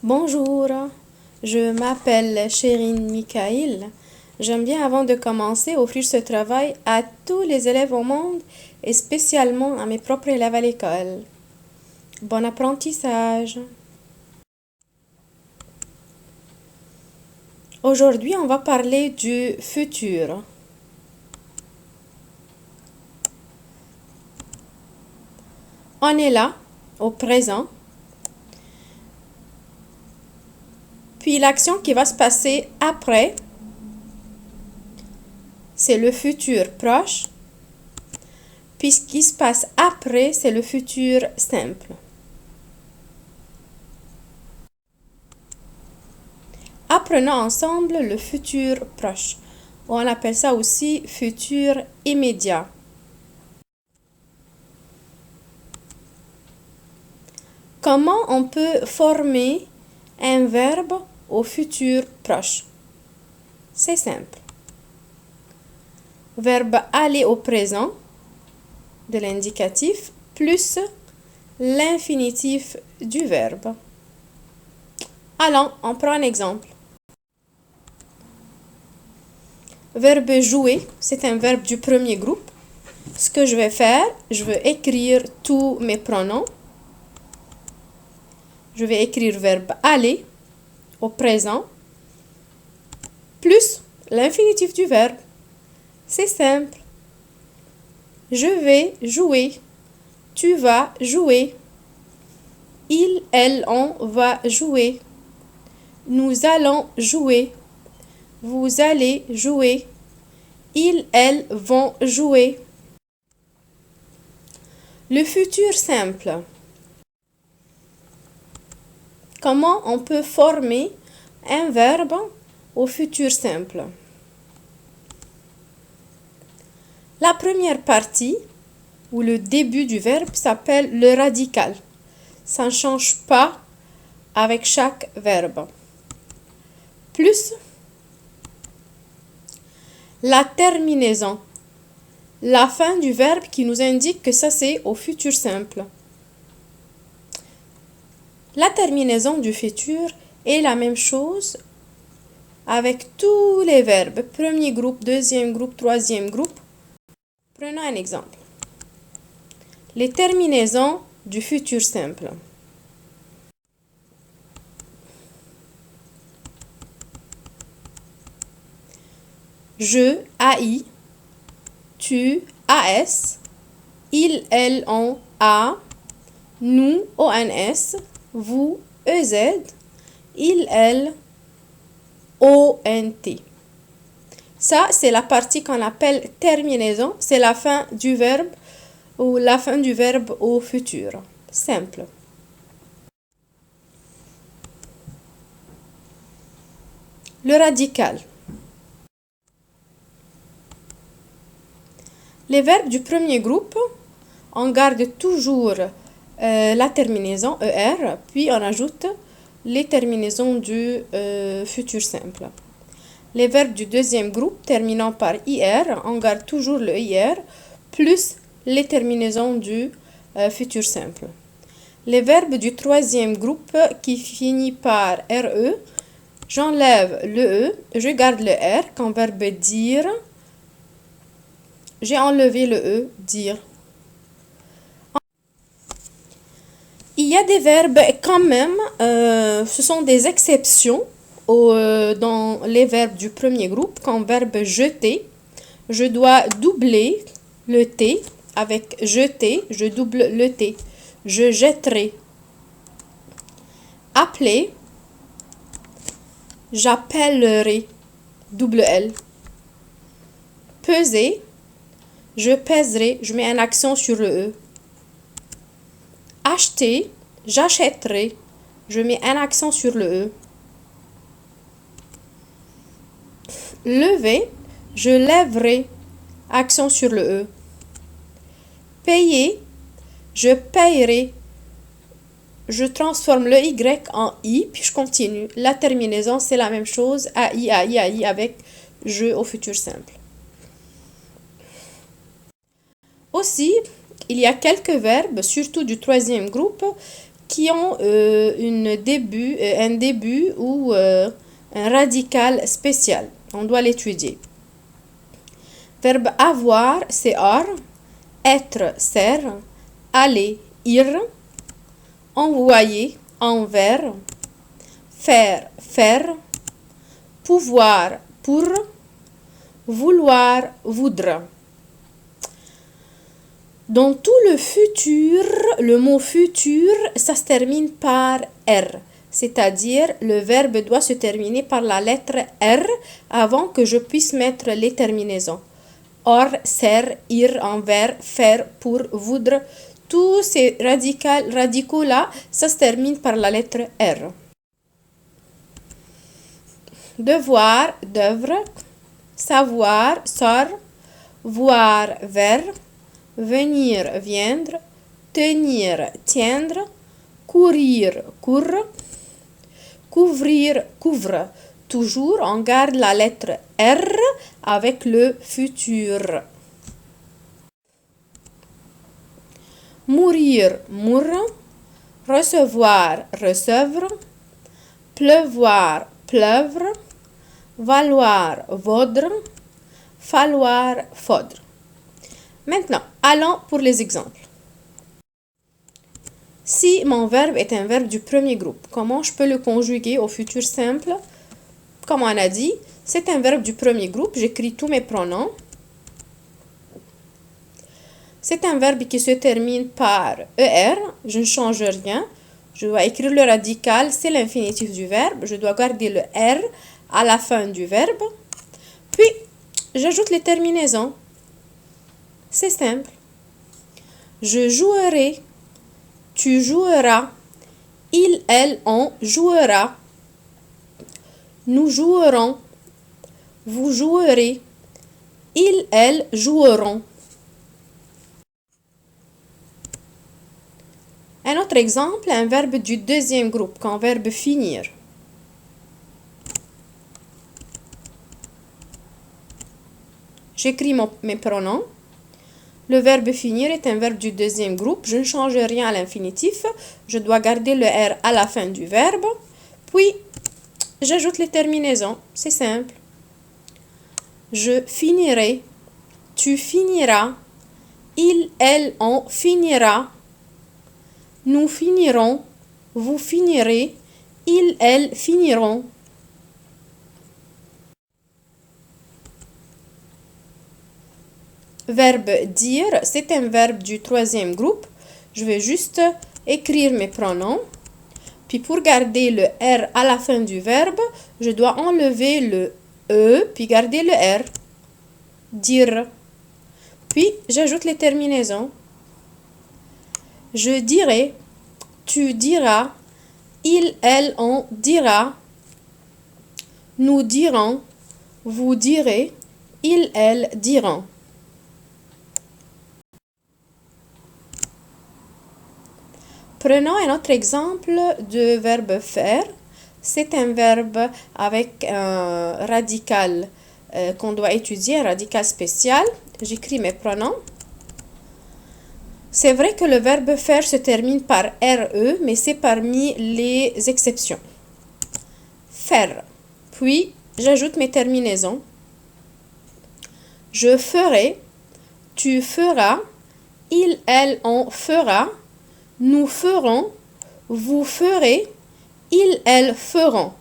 Bonjour, je m'appelle Chérine Mikaïl. J'aime bien avant de commencer offrir ce travail à tous les élèves au monde et spécialement à mes propres élèves à l'école. Bon apprentissage. Aujourd'hui, on va parler du futur. On est là, au présent. Puis l'action qui va se passer après, c'est le futur proche. Puis ce qui se passe après, c'est le futur simple. Apprenons ensemble le futur proche. On appelle ça aussi futur immédiat. Comment on peut former un verbe au futur proche? C'est simple. Verbe aller au présent de l'indicatif plus l'infinitif du verbe. Allons, on prend un exemple. Verbe jouer, c'est un verbe du premier groupe. Ce que je vais faire, je vais écrire tous mes pronoms. Je vais écrire verbe aller au présent plus l'infinitif du verbe. C'est simple. Je vais jouer. Tu vas jouer. Il, elle, on va jouer. Nous allons jouer. Vous allez jouer. Ils, elles vont jouer. Le futur simple. Comment on peut former un verbe au futur simple? La première partie, ou le début du verbe, s'appelle le radical. Ça ne change pas avec chaque verbe. Plus la terminaison, la fin du verbe qui nous indique que ça c'est au futur simple. La terminaison du futur est la même chose avec tous les verbes. Premier groupe, deuxième groupe, troisième groupe. Prenons un exemple. Les terminaisons du futur simple. Je, AI, tu, AS, il, elle, on, A, nous, ONS, vous, EZ, il, elle, ONT. Ça, c'est la partie qu'on appelle terminaison. C'est la fin du verbe ou la fin du verbe au futur. Simple. Le radical. Les verbes du premier groupe, on garde toujours la terminaison ER, puis on ajoute les terminaisons du futur simple. Les verbes du deuxième groupe terminant par IR, on garde toujours le IR, plus les terminaisons du futur simple. Les verbes du troisième groupe qui finit par RE, j'enlève le E, je garde le R comme verbe dire. J'ai enlevé le E, dire. Il y a des verbes quand même, ce sont des exceptions dans les verbes du premier groupe, comme verbe jeter. Je dois doubler le T avec jeter, je double le T. Je jetterai. Appeler, j'appellerai, double L. Peser, je pèserai, je mets un accent sur le E. Acheter, j'achèterai, je mets un accent sur le E. Lever, je lèverai, accent sur le E. Payer, je payerai, je transforme le Y en I, puis je continue. La terminaison, c'est la même chose, AI, AI, AI, avec je au futur simple. Aussi, il y a quelques verbes, surtout du troisième groupe, qui ont un début ou un radical spécial. On doit l'étudier. Verbe avoir, c'est ar, être, ser, aller, ir, envoyer, envers, faire, faire, pouvoir, pour, vouloir, voudre. Dans tout le futur, le mot futur, ça se termine par R. C'est-à-dire, le verbe doit se terminer par la lettre R avant que je puisse mettre les terminaisons. Or, ser, ir, envers, faire, pour, voudre. Tous ces radicaux-là, ça se termine par la lettre R. Devoir, d'œuvre. Savoir, sort. Voir, vers. Venir, viendre. Tenir, tiendre. Courir, court. Couvrir, couvre. Toujours, on garde la lettre R avec le futur. Mourir, mourre. Recevoir, recevre. Pleuvoir, pleuvre. Valoir, vaudre. Falloir, faudre. Maintenant, allons pour les exemples. Si mon verbe est un verbe du premier groupe, comment je peux le conjuguer au futur simple? Comme on a dit, c'est un verbe du premier groupe. J'écris tous mes pronoms. C'est un verbe qui se termine par ER. Je ne change rien. Je dois écrire le radical, c'est l'infinitif du verbe. Je dois garder le R à la fin du verbe. Puis, j'ajoute les terminaisons. C'est simple. Je jouerai. Tu joueras. Il, elle, on jouera. Nous jouerons. Vous jouerez. Ils, elles joueront. Un autre exemple, un verbe du deuxième groupe, comme verbe finir. J'écris mes pronoms. Le verbe finir est un verbe du deuxième groupe. Je ne change rien à l'infinitif. Je dois garder le R à la fin du verbe. Puis, j'ajoute les terminaisons. C'est simple. Je finirai. Tu finiras. Il, elle, on finira. Nous finirons. Vous finirez. Ils, elles finiront. Verbe dire, c'est un verbe du troisième groupe. Je vais juste écrire mes pronoms. Puis pour garder le R à la fin du verbe, je dois enlever le E, puis garder le R. Dire. Puis j'ajoute les terminaisons. Je dirai. Tu diras. Il, elle, on dira. Nous dirons. Vous direz. Ils, elles diront. Prenons un autre exemple de verbe faire. C'est un verbe avec un radical qu'on doit étudier, un radical spécial. J'écris mes pronoms. C'est vrai que le verbe faire se termine par RE, mais c'est parmi les exceptions. Faire. Puis, j'ajoute mes terminaisons. Je ferai. Tu feras. Il, elle, on fera. Nous ferons, vous ferez, ils, elles feront.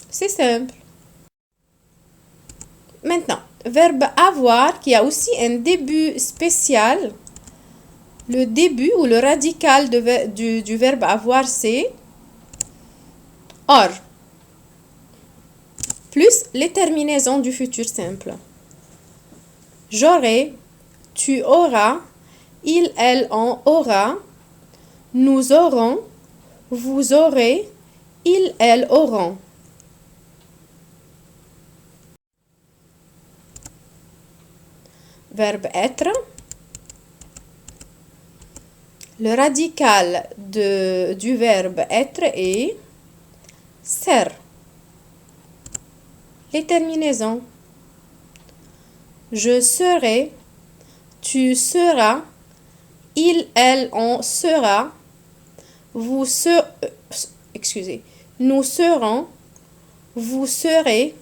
C'est simple. Maintenant, verbe avoir qui a aussi un début spécial. Le début ou le radical du verbe avoir, c'est or. Plus les terminaisons du futur simple. J'aurai. Tu auras, il, elle, on aura, nous aurons, vous aurez, ils, elles auront. Verbe être. Le radical du verbe être est ser. Les terminaisons. Je serai. Tu seras, Il, elle, on sera. Vous serez. Excusez. Nous serons. Vous serez.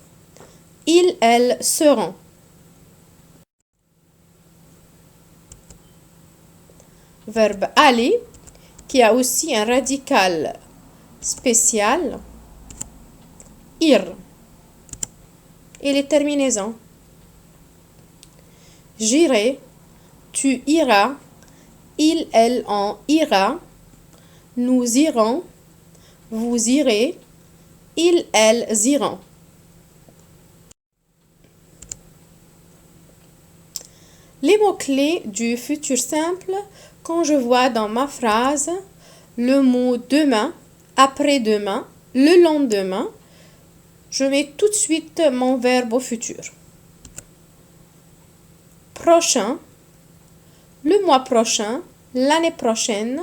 Il, elle seront. Verbe aller, qui a aussi un radical spécial. Ir. Et les terminaisons. J'irai. Tu iras. Il, elle, on ira. Nous irons. Vous irez. Ils, elles iront. Les mots-clés du futur simple, quand je vois dans ma phrase le mot demain, après-demain, le lendemain, je mets tout de suite mon verbe au futur. Prochain, le mois prochain, l'année prochaine,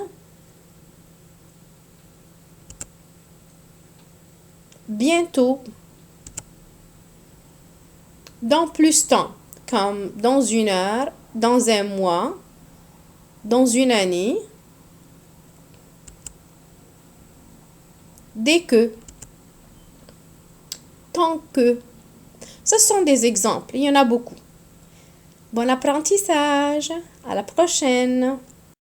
bientôt, dans plus temps, comme dans une heure, dans un mois, dans une année, dès que, tant que. Ce sont des exemples, il y en a beaucoup. Bon apprentissage, à la prochaine.